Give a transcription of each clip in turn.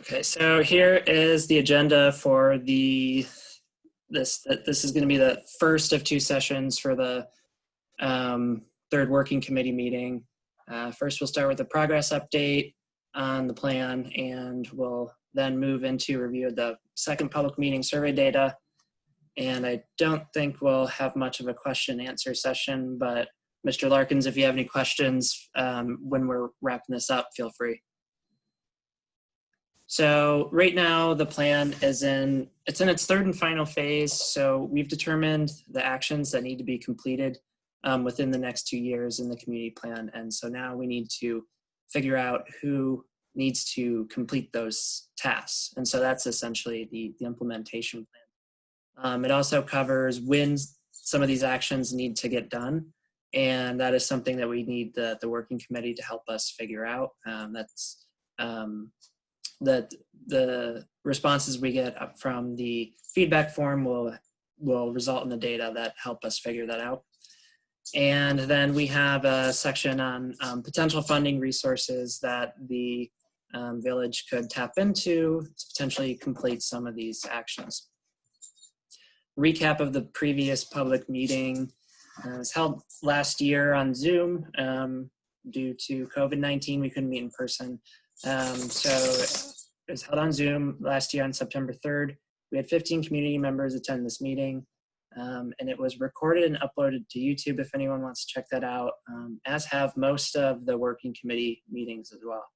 Okay, so here is the agenda for this is going to be the first of two sessions for the third working committee meeting. First, we'll start with a progress update on the plan, and we'll then move into review of the second public meeting survey data. And I don't think we'll have much of a question and answer session, but Mr. Larkins, if you have any questions when we're wrapping this up, feel free. So right now the plan is in its third and final phase. So we've determined the actions that need to be completed within the next 2 years in the community plan. And so now we need to figure out who needs to complete those tasks. And so that's essentially the implementation plan. It also covers when some of these actions need to get done. And that is something that we need the working committee to help us figure out. That the responses we get from the feedback form will result in the data that help us figure that out. And then we have a section on potential funding resources that the village could tap into to potentially complete some of these actions. Recap of the previous public meeting was held last year on Zoom. Due to COVID-19, we couldn't meet in person. So it was held on Zoom last year on September 3rd. We had 15 community members attend this meeting, and it was recorded and uploaded to YouTube if anyone wants to check that out, as have most of the working committee meetings as well.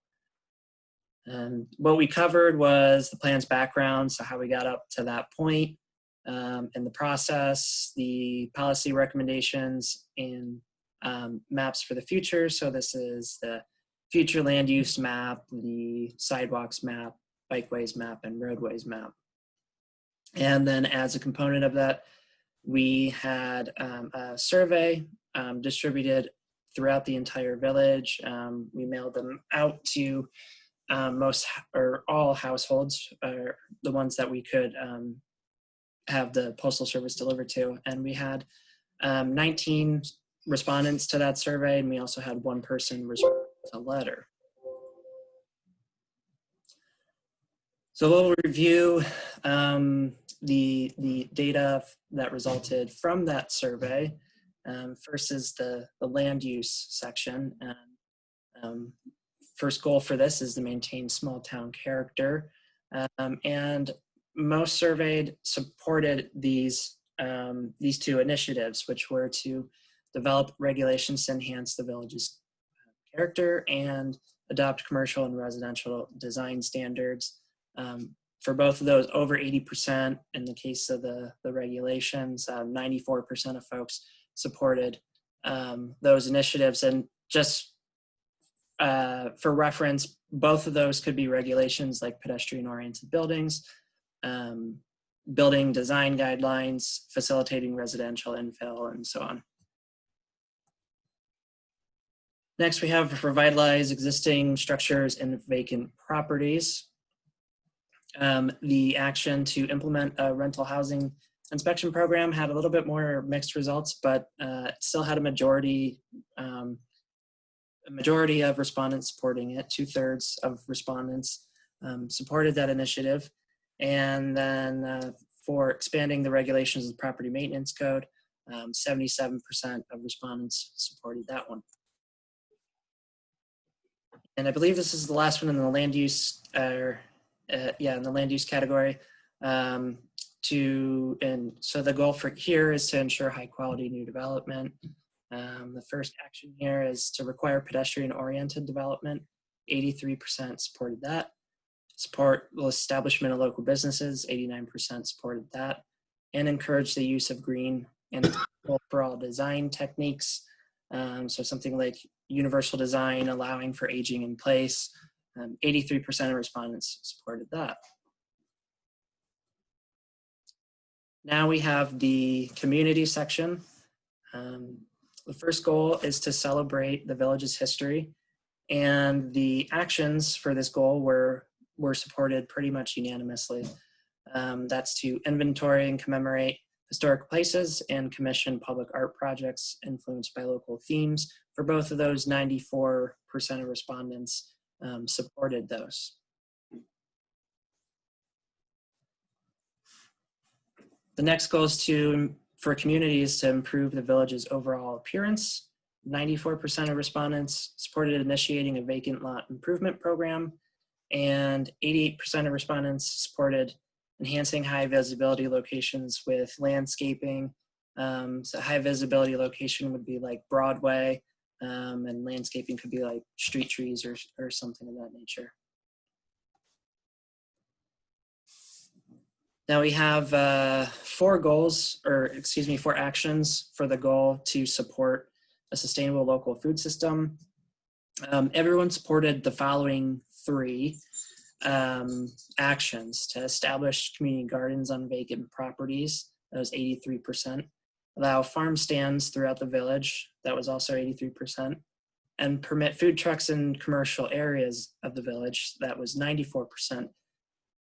And what we covered was the plan's background, so how we got up to that point in the process, the policy recommendations, and maps for the future. So this is the future land use map, the sidewalks map, bikeways map, and roadways map. And then as a component of that, we had a survey distributed throughout the entire village. We mailed them out to most or all households, or the ones that we could have the Postal Service delivered to. And we had 19 respondents to that survey, and we also had one person respond to a letter. So we'll review the data that resulted from that survey. First is the land use section. And first goal for this is to maintain small town character. And most surveyed supported these two initiatives, which were to develop regulations to enhance the village's character and adopt commercial and residential design standards. For both of those, over 80% in the case of the regulations, 94% of folks supported those initiatives. And just for reference, both of those could be regulations like pedestrian-oriented buildings, building design guidelines, facilitating residential infill, and so on. Next, we have revitalize existing structures and vacant properties. The action to implement a rental housing inspection program had a little bit more mixed results, but still had a majority of respondents supporting it. 2/3 of respondents supported that initiative. And then for expanding the regulations of the property maintenance code, 77% of respondents supported that one. And I believe this is the last one in the land use, in the land use category. And so the goal for here is to ensure high quality new development. The first action here is to require pedestrian oriented development. 83% supported that. Support the establishment of local businesses, 89% supported that. And encourage the use of green and for all design techniques. So something like universal design, allowing for aging in place. 83% of respondents supported that. Now we have the community section. The first goal is to celebrate the village's history, and the actions for this goal were supported pretty much unanimously. That's to inventory and commemorate historic places and commission public art projects influenced by local themes. For both of those, 94% of respondents supported those. The next goal is for communities to improve the village's overall appearance. 94% of respondents supported initiating a vacant lot improvement program, and 88% of respondents supported enhancing high visibility locations with landscaping. So high visibility location would be like Broadway, and landscaping could be like street trees or something of that nature. Now we have 4 actions for the goal to support a sustainable local food system. Everyone supported the following 3 actions: to establish community gardens on vacant properties, that was 83%. Allow farm stands throughout the village, that was also 83%. And permit food trucks in commercial areas of the village, that was 94%.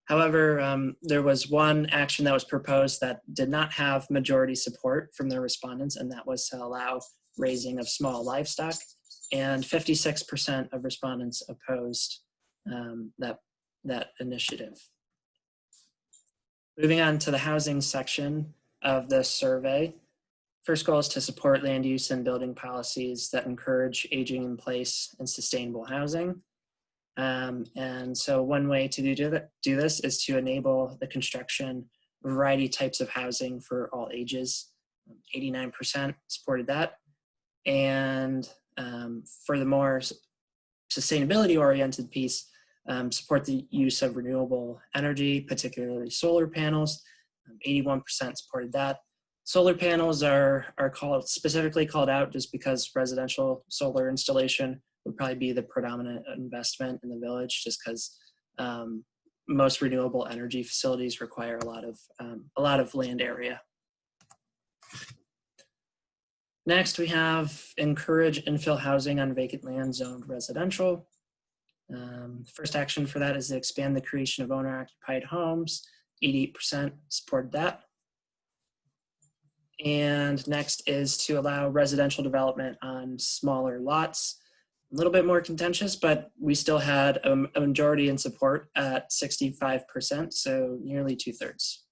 However, there was one action that was proposed that did not have majority support from the respondents, and that was to allow raising of small livestock. And 56% of respondents opposed that initiative. Moving on to the housing section of the survey. First goal is to support land use and building policies that encourage aging in place and sustainable housing. And so one way to do this is to enable the construction of a variety of types of housing for all ages. 89% supported that. And for the more sustainability-oriented piece, support the use of renewable energy, particularly solar panels. 81% supported that. Solar panels are specifically called out just because residential solar installation would probably be the predominant investment in the village, just because most renewable energy facilities require a lot of land area. Next, we have encourage infill housing on vacant land zoned residential. First action for that is to expand the creation of owner-occupied homes. 88% supported that. And next is to allow residential development on smaller lots. A little bit more contentious, but we still had a majority in support at 65%, so nearly 2/3.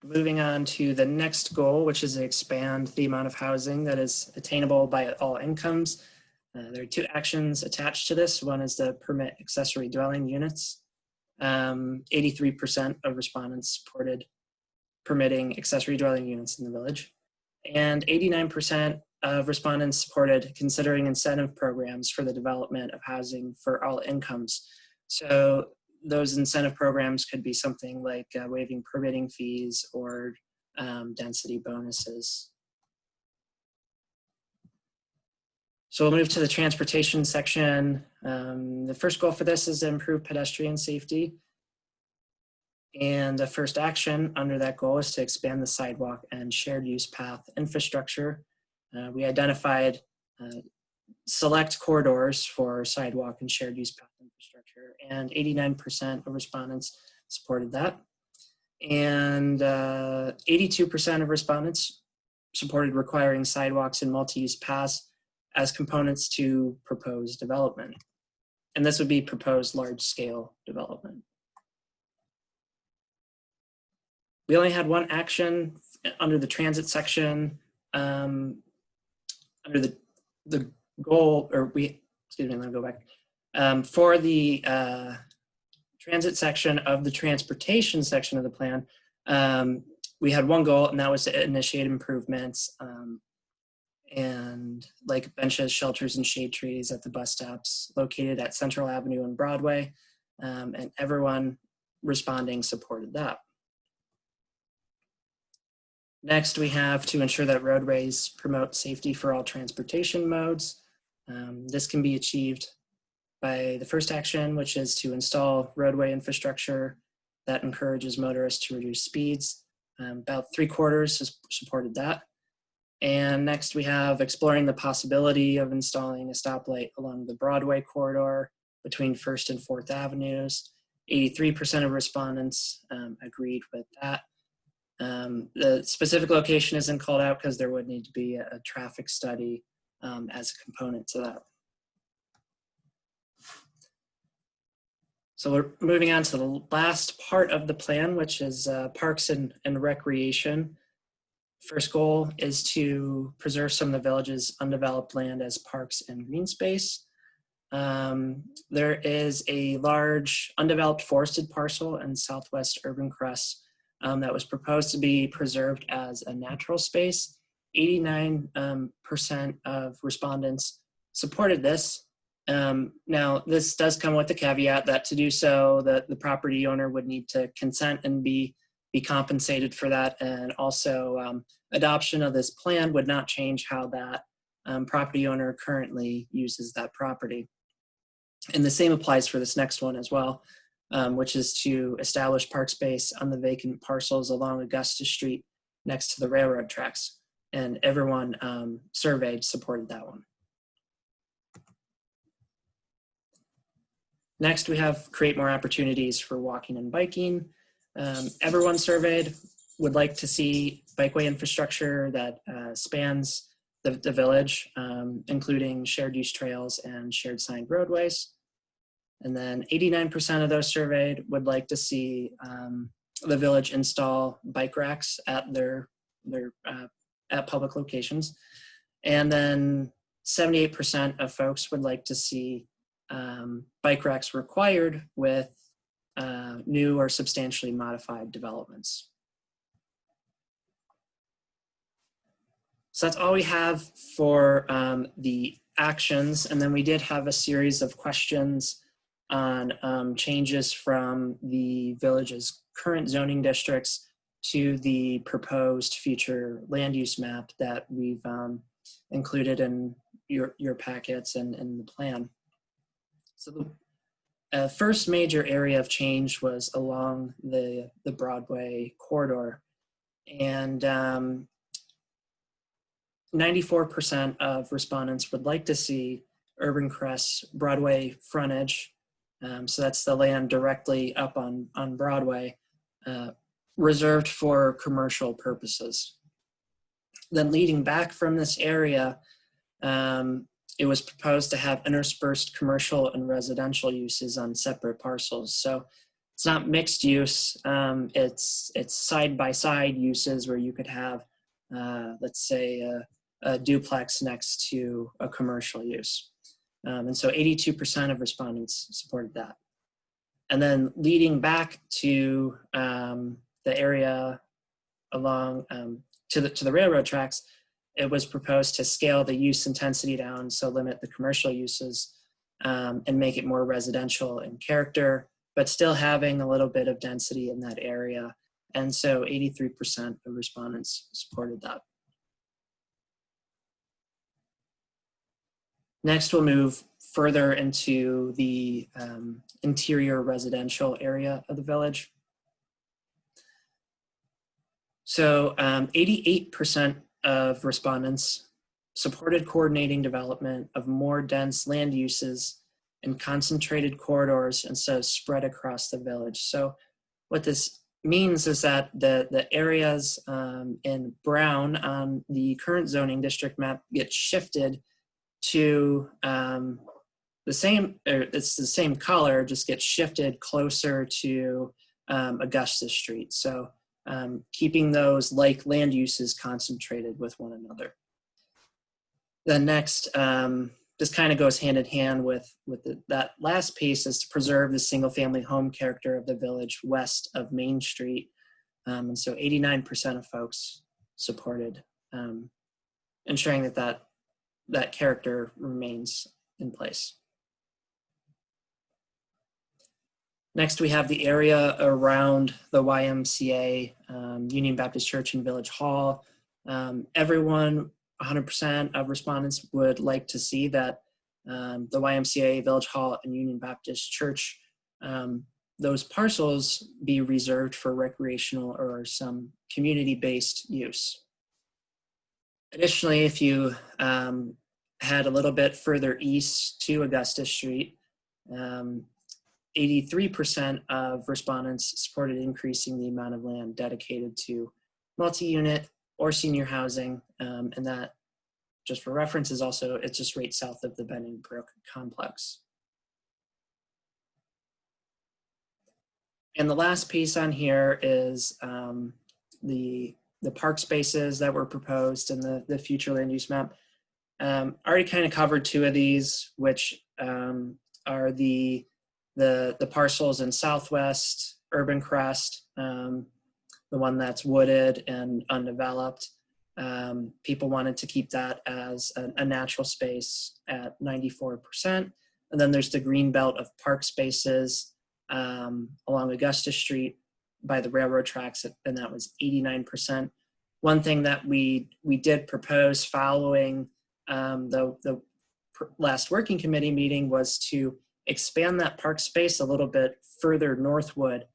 Moving on to the next goal, which is to expand the amount of housing that is attainable by all incomes. There are 2 actions attached to this. One is to permit accessory dwelling units. 83% of respondents supported permitting accessory dwelling units in the village. And 89% of respondents supported considering incentive programs for the development of housing for all incomes. So those incentive programs could be something like waiving permitting fees or density bonuses. So we'll move to the transportation section. The first goal for this is to improve pedestrian safety. And the first action under that goal is to expand the sidewalk and shared use path infrastructure. We identified select corridors for sidewalk and shared use path infrastructure, and 89% of respondents supported that. And 82% of respondents supported requiring sidewalks and multi-use paths as components to proposed development. And this would be proposed large-scale development. We only had one action under the transit section, under the goal, or excuse me, let me go back. For the transit section of the transportation section of the plan, we had one goal, and that was to initiate improvements and like benches, shelters, and shade trees at the bus stops located at Central Avenue and Broadway, and everyone responding supported that. Next, we have to ensure that roadways promote safety for all transportation modes. This can be achieved by the first action, which is to install roadway infrastructure that encourages motorists to reduce speeds. About 3/4 has supported that. And next we have exploring the possibility of installing a stoplight along the Broadway corridor between 1st and 4th Avenues. 83% of respondents agreed with that. The specific location isn't called out because there would need to be a traffic study as a component to that. So we're moving on to the last part of the plan, which is parks and recreation. First goal is to preserve some of the village's undeveloped land as parks and green space. There is a large undeveloped forested parcel in southwest Urbancrest that was proposed to be preserved as a natural space. 89% of respondents supported this. Now, this does come with the caveat that to do so, the property owner would need to consent and be compensated for that. And also, adoption of this plan would not change how that property owner currently uses that property. And the same applies for this next one as well, which is to establish park space on the vacant parcels along Augusta Street next to the railroad tracks. And everyone surveyed supported that one. Next, we have create more opportunities for walking and biking. Everyone surveyed would like to see bikeway infrastructure that spans the village, including shared use trails and shared signed roadways. And then 89% of those surveyed would like to see the village install bike racks at at public locations. And then 78% of folks would like to see bike racks required with new or substantially modified developments. So that's all we have for the actions. And then we did have a series of questions on changes from the village's current zoning districts to the proposed future land use map that we've included in your packets and in the plan. So the first major area of change was along the Broadway corridor. And 94% of respondents would like to see Urbancrest Broadway frontage, so that's the land directly up on Broadway, reserved for commercial purposes. Then leading back from this area, it was proposed to have interspersed commercial and residential uses on separate parcels. So it's not mixed use, it's side-by-side uses where you could have, let's say, a duplex next to a commercial use. And so 82% of respondents supported that. And then leading back to the area along to the railroad tracks, it was proposed to scale the use intensity down, so limit the commercial uses and make it more residential in character, but still having a little bit of density in that area. And so 83% of respondents supported that. Next, we'll move further into the interior residential area of the village. So 88% of respondents supported coordinating development of more dense land uses and concentrated corridors instead of spread across the village. So what this means is that the areas in brown on the current zoning district map get shifted to it's the same color, just gets shifted closer to Augusta Street. So keeping those like land uses concentrated with one another. Then next, this kind of goes hand in hand with that last piece, is to preserve the single family home character of the village west of Main Street. And so 89% of folks supported ensuring that character remains in place. Next, we have the area around the YMCA, Union Baptist Church and Village Hall. Everyone, 100% of respondents would like to see that the YMCA, Village Hall, and Union Baptist Church, those parcels be reserved for recreational or some community-based use. Additionally, if you had a little bit further east to Augusta Street, 83% of respondents supported increasing the amount of land dedicated to multi-unit or senior housing, and that, just for reference, is also, it's just right south of the Bending Brook complex. And the last piece on here is the park spaces that were proposed in the future land use map. Already kind of covered two of these, which are the parcels in Southwest Urbancrest, the one that's wooded and undeveloped. People wanted to keep that as a natural space at 94%. And then there's the green belt of park spaces along Augusta Street by the railroad tracks, and that was 89%. One thing that we did propose following the last working committee meeting was to expand that park space a little bit further northward,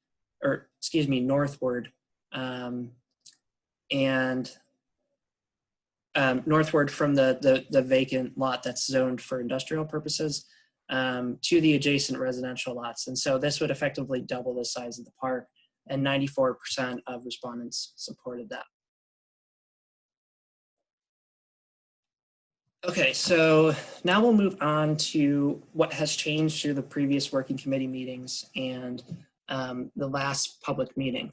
and northward from the vacant lot that's zoned for industrial purposes to the adjacent residential lots. And so this would effectively double the size of the park, and 94% of respondents supported that. Okay, so now we'll move on to what has changed through the previous working committee meetings and the last public meeting.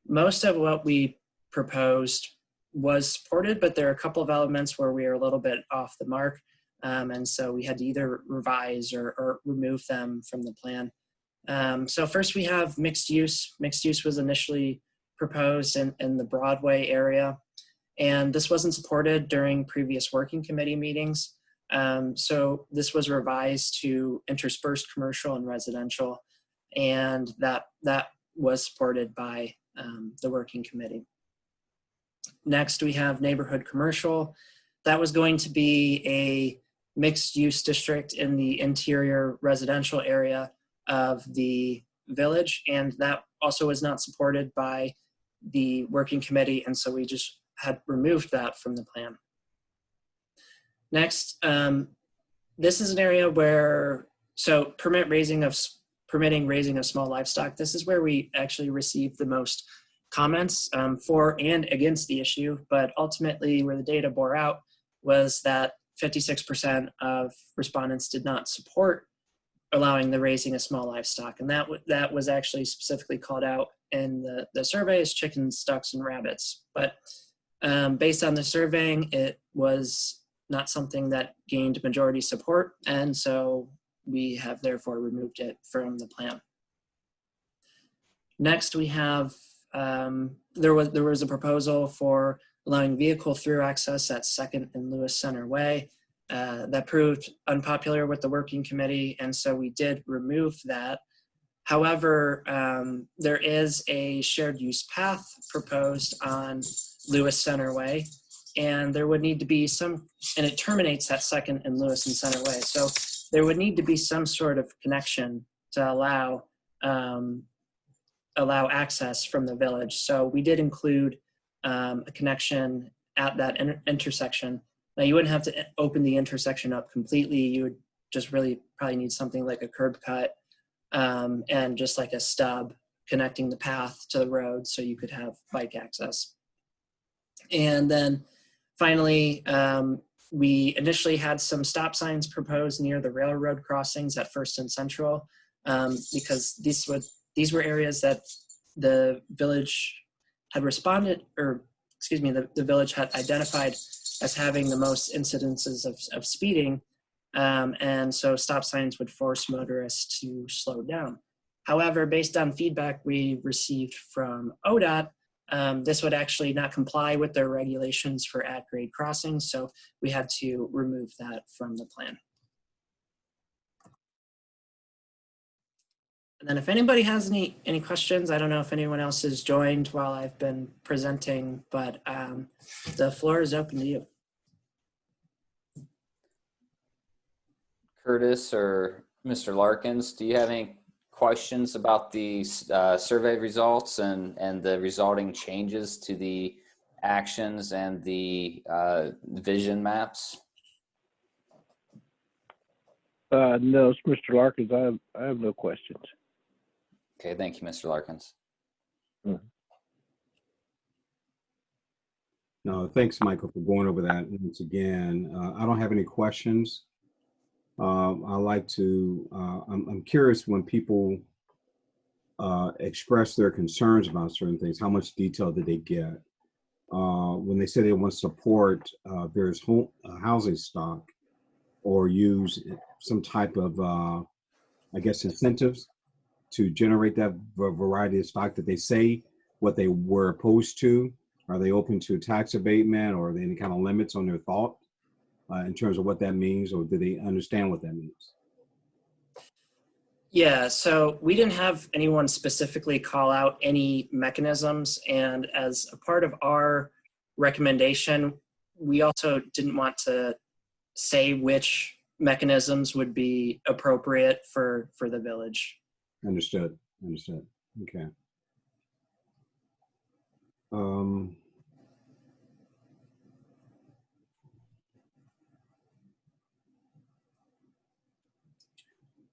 Most of what we proposed was supported, but there are a couple of elements where we are a little bit off the mark. And so we had to either revise or remove them from the plan. So first we have mixed use. Mixed use was initially proposed in the Broadway area, and this wasn't supported during previous working committee meetings. So this was revised to interspersed commercial and residential, and that was supported by the working committee. Next, we have neighborhood commercial. That was going to be a mixed use district in the interior residential area of the village, and that also was not supported by the working committee, and so we just had removed that from the plan. Next, this is an area where, so permitting raising of small livestock, this is where we actually received the most comments for and against the issue, but ultimately where the data bore out was that 56% of respondents did not support allowing the raising of small livestock, and that was actually specifically called out in the survey as chickens, ducks, and rabbits. But based on the surveying, it was not something that gained majority support, and so we have therefore removed it from the plan. Next, we have there was a proposal for allowing vehicle through access at 2nd and Lewis Center Way. That proved unpopular with the working committee, and so we did remove that. However, there is a shared use path proposed on Lewis Center Way, and there would need to be some, and it terminates at 2nd and Lewis and Center Way. So there would need to be some sort of connection to allow access from the village. So we did include a connection at that intersection. Now you wouldn't have to open the intersection up completely. You would just really probably need something like a curb cut and just like a stub connecting the path to the road so you could have bike access. And then finally, we initially had some stop signs proposed near the railroad crossings at First and Central because these were areas that the village had responded, or excuse me, the village had identified as having the most incidences of speeding, and so stop signs would force motorists to slow down. However, based on feedback we received from ODOT, this would actually not comply with their regulations for at-grade crossings, so we had to remove that from the plan. And then if anybody has any questions, I don't know if anyone else has joined while I've been presenting, but the floor is open to you. Curtis or Mr. Larkins, do you have any questions about the survey results and the resulting changes to the actions and the vision maps? No, it's Mr. Larkins. I have no questions. Okay, thank you, Mr. Larkins. No, thanks, Michael, for going over that once again. I don't have any questions. I like to, I'm curious when people expressed their concerns about certain things, how much detail did they get? When they say they want to support various housing stock or use some type of, I guess, incentives to generate that variety of stock, that they say what they were opposed to? Are they open to tax abatement, or are there any kind of limits on their thought in terms of what that means, or do they understand what that means? Yeah, so we didn't have anyone specifically call out any mechanisms, and as a part of our recommendation, we also didn't want to say which mechanisms would be appropriate for the village. Understood. Understood. Okay. Um,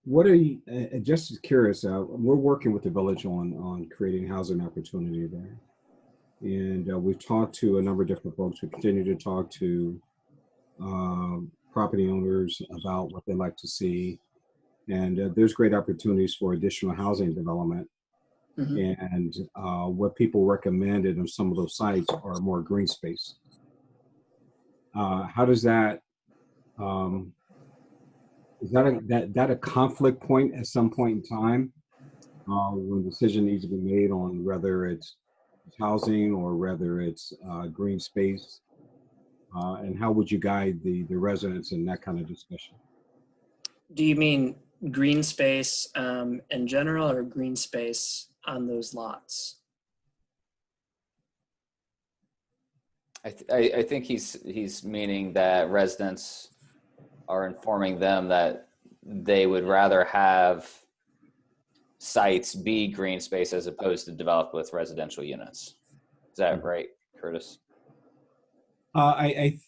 what are you, just curious, we're working with the village on creating housing opportunity there. And we've talked to a number of different folks. We continue to talk to property owners about what they'd like to see. And there's great opportunities for additional housing development. Mhm. And what people recommended on some of those sites are more green space. How does that, is that a conflict point at some point in time when a decision needs to be made on whether it's housing or whether it's green space? And how would you guide the residents in that kind of discussion? Do you mean green space in general, or green space on those lots? I think he's meaning that residents are informing them that they would rather have sites be green space as opposed to developed with residential units. Is that right, Curtis? I'm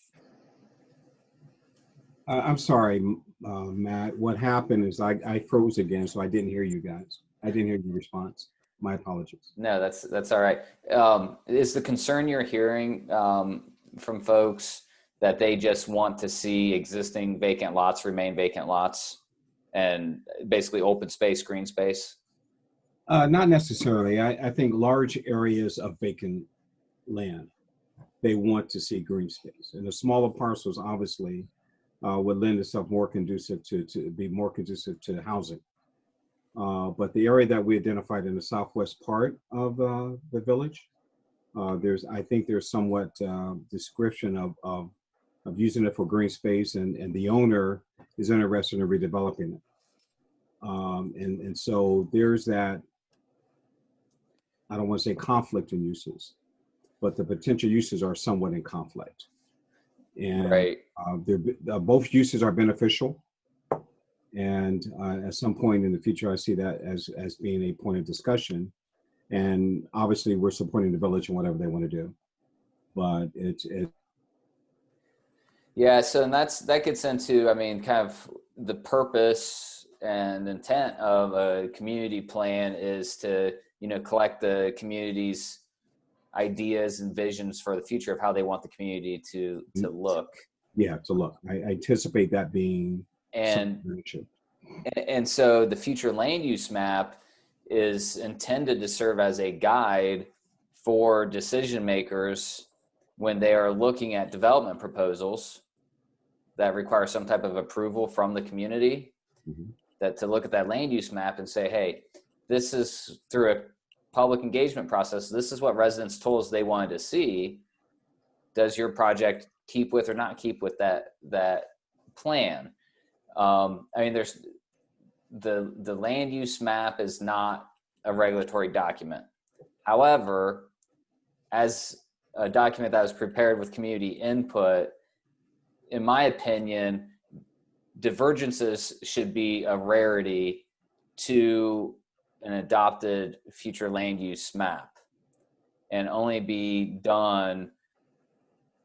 sorry, Matt. What happened is I froze again, so I didn't hear you guys. I didn't hear your response. My apologies. No, that's all right. Is the concern you're hearing from folks that they just want to see existing vacant lots remain vacant lots and basically open space, green space? Not necessarily. I think large areas of vacant land, they want to see green space. And the smaller parcels obviously would lend itself more conducive to be more conducive to housing. But the area that we identified in the southwest part of the village, I think there's somewhat description of using it for green space, and the owner is interested in redeveloping it. And so there's that, I don't want to say conflict in uses, but the potential uses are somewhat in conflict. And Right. Both uses are beneficial. And at some point in the future, I see that as being a point of discussion. And obviously, we're supporting the village in whatever they want to do. But Yeah, so and that gets into, I mean, kind of the purpose and intent of a community plan is to, collect the community's ideas and visions for the future of how they want the community to look. Yeah, to look. I anticipate that being And so the future land use map is intended to serve as a guide for decision makers when they are looking at development proposals that require some type of approval from the community, that to look at that land use map and say, hey, this is through a public engagement process. This is what residents told us they wanted to see. Does your project keep with or not keep with that plan? I mean, there's the land use map is not a regulatory document. However, as a document that was prepared with community input, in my opinion, divergences should be a rarity to an adopted future land use map and only be done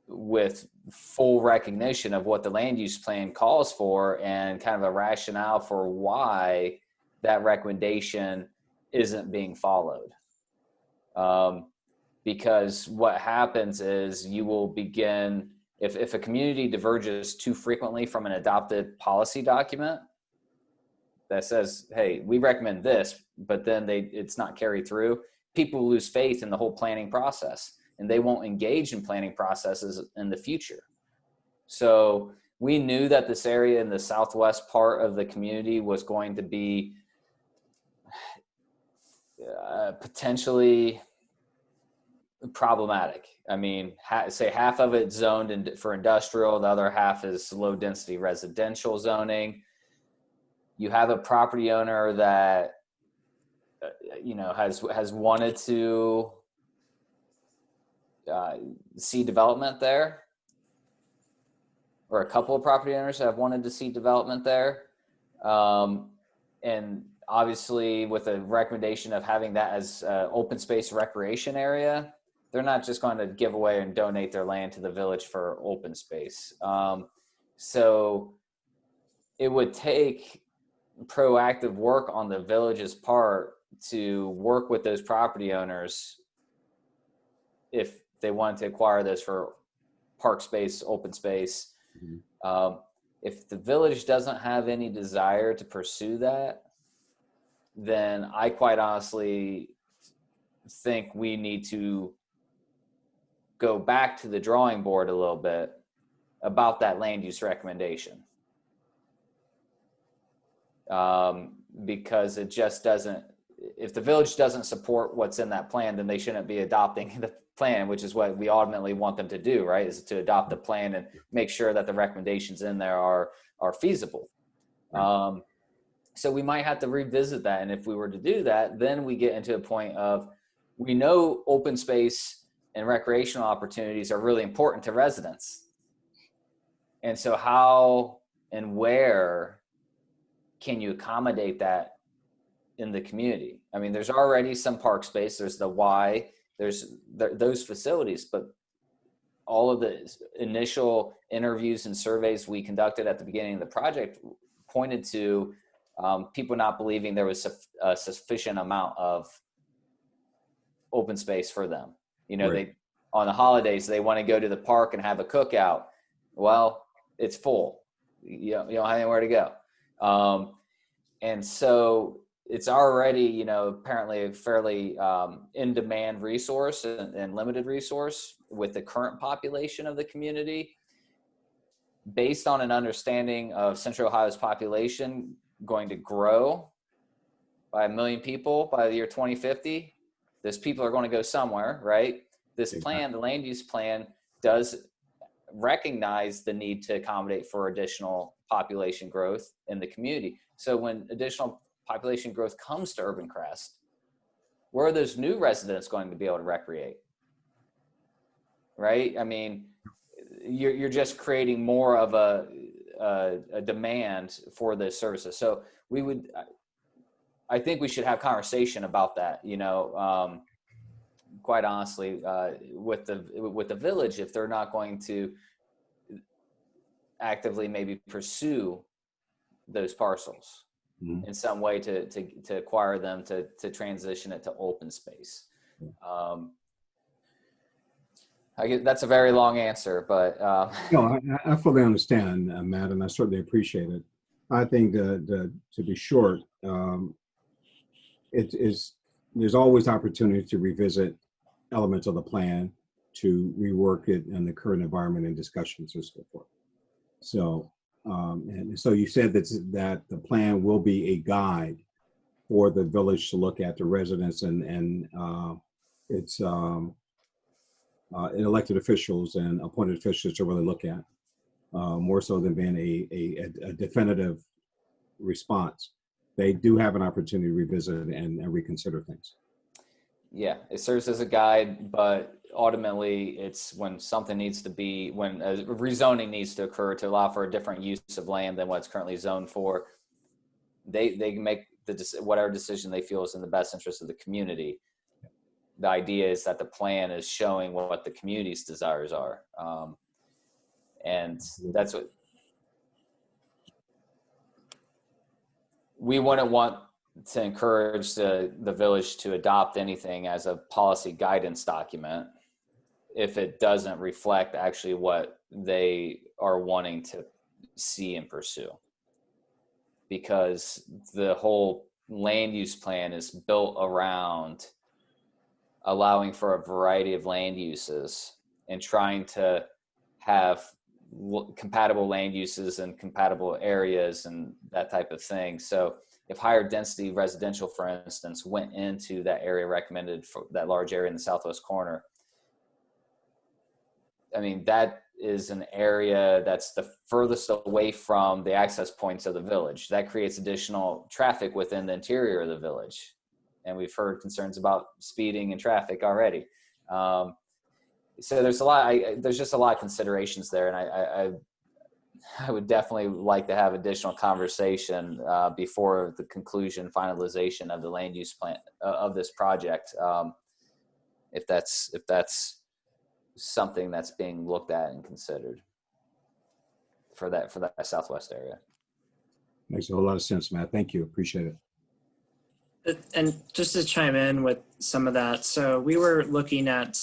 with full recognition of what the land use plan calls for and kind of a rationale for why that recommendation isn't being followed. Because what happens is you will begin, if a community diverges too frequently from an adopted policy document, that says, hey, we recommend this, but then it's not carried through, people lose faith in the whole planning process and they won't engage in planning processes in the future. So we knew that this area in the southwest part of the community was going to be potentially problematic. I mean, say half of it's zoned for industrial, the other half is low density residential zoning. You have a property owner that has wanted to see development there, or a couple of property owners have wanted to see development there, and obviously with a recommendation of having that as open space recreation area, they're not just going to give away and donate their land to the village for open space. So it would take proactive work on the village's part to work with those property owners if they want to acquire this for park space, open space. If the village doesn't have any desire to pursue that, then I quite honestly think we need to go back to the drawing board a little bit about that land use recommendation. Because it just doesn't, if the village doesn't support what's in that plan, then they shouldn't be adopting the plan, which is what we ultimately want them to do, right? Is to adopt the plan and make sure that the recommendations in there are feasible. So we might have to revisit that. And if we were to do that, then we get into a point of, we know open space and recreational opportunities are really important to residents. And so how and where can you accommodate that in the community? I mean, there's already some park space, there's the Y, there's those facilities, but all of the initial interviews and surveys we conducted at the beginning of the project pointed to people not believing there was a sufficient amount of open space for them. Right. They, on the holidays, they want to go to the park and have a cookout. Well, it's full. You don't have anywhere to go. And so it's already, apparently a fairly in-demand resource and limited resource with the current population of the community. Based on an understanding of Central Ohio's population going to grow by 1 million people by the year 2050, those people are going to go somewhere, right? This plan, the land use plan, does recognize the need to accommodate for additional population growth in the community. So when additional population growth comes to Urbancrest, where are those new residents going to be able to recreate? Right? I mean, you're just creating more of a demand for the services. So I think we should have conversation about that, quite honestly, with the village, if they're not going to actively maybe pursue those parcels in some way to acquire them, to transition it to open space. I guess that's a very long answer, but no, I fully understand, Matt, and I certainly appreciate it. I think to be short, there's always opportunity to revisit elements of the plan, to rework it in the current environment and discussions and so forth. So, and so you said that the plan will be a guide for the village to look at, the residents and its elected officials and appointed officials to really look at, more so than being a definitive response. They do have an opportunity to revisit and reconsider things. Yeah, it serves as a guide, but ultimately it's when something needs to be, when a rezoning needs to occur to allow for a different use of land than what's currently zoned for, they can make whatever decision they feel is in the best interest of the community. The idea is that the plan is showing what the community's desires are. And that's what we wouldn't want to encourage the village to adopt anything as a policy guidance document if it doesn't reflect actually what they are wanting to see and pursue. because the whole land use plan is built around allowing for a variety of land uses and trying to have compatible land uses and compatible areas and that type of thing. So if higher density residential, for instance, went into that area recommended for that large area in the southwest corner, I mean, that is an area that's the furthest away from the access points of the village. That creates additional traffic within the interior of the village. And we've heard concerns about speeding and traffic already. So there's there's just a lot of considerations there. And I would definitely like to have additional conversation before the conclusion, finalization of the land use plan of this project. If that's something that's being looked at and considered for that southwest area. Makes a whole lot of sense, Matt. Thank you. Appreciate it. And just to chime in with some of that, so we were looking at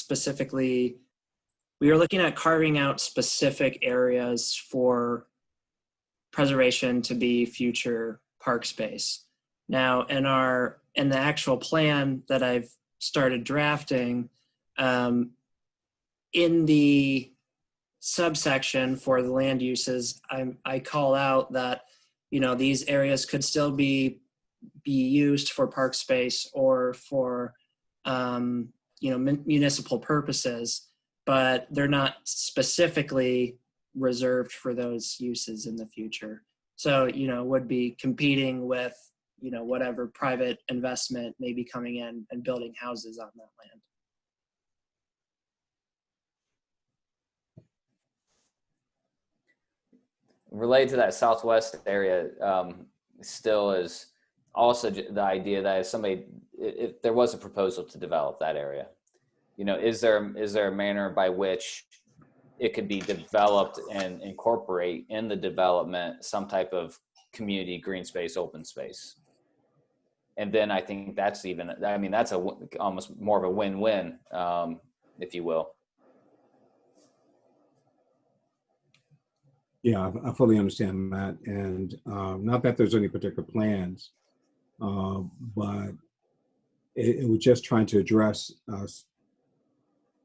carving out specific areas for preservation to be future park space. Now, in the actual plan that I've started drafting, in the subsection for the land uses, I call out that, these areas could still be used for park space or for, municipal purposes, but they're not specifically reserved for those uses in the future. So, would be competing with, whatever private investment may be coming in and building houses on that land. Related to that southwest area, still is also the idea that if there was a proposal to develop that area, is there a manner by which it could be developed and incorporate in the development some type of community green space, open space? And then I think that's almost more of a win-win, if you will. Yeah, I fully understand that. And not that there's any particular plans, but it was just trying to address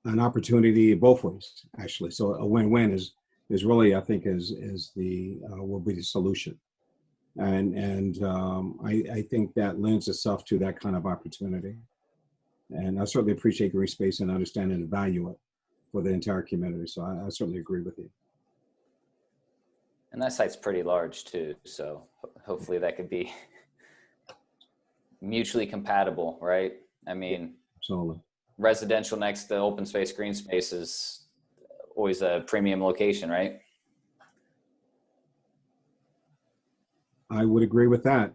an opportunity both ways, actually. So a win-win is really, I think, will be the solution. And I think that lends itself to that kind of opportunity. And I certainly appreciate green space and understand and value it for the entire community. So I certainly agree with you. And that site's pretty large too, so hopefully that could be mutually compatible, right? I mean, absolutely. Residential next to open space, green space is always a premium location, right? I would agree with that.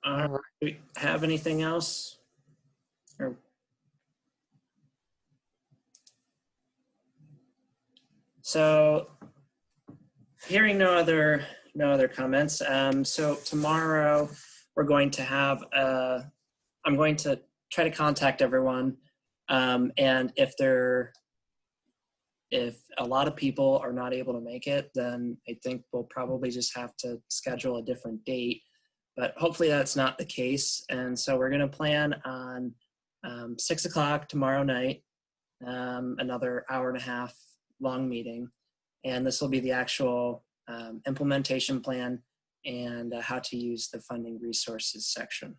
Do we have anything else? So, hearing no other comments. So tomorrow we're going to have I'm going to try to contact everyone, and if a lot of people are not able to make it, then I think we'll probably just have to schedule a different date. But hopefully that's not the case, and so we're going to plan on 6 o'clock tomorrow night, another hour and a half long meeting, and this will be the actual implementation plan and how to use the funding resources section.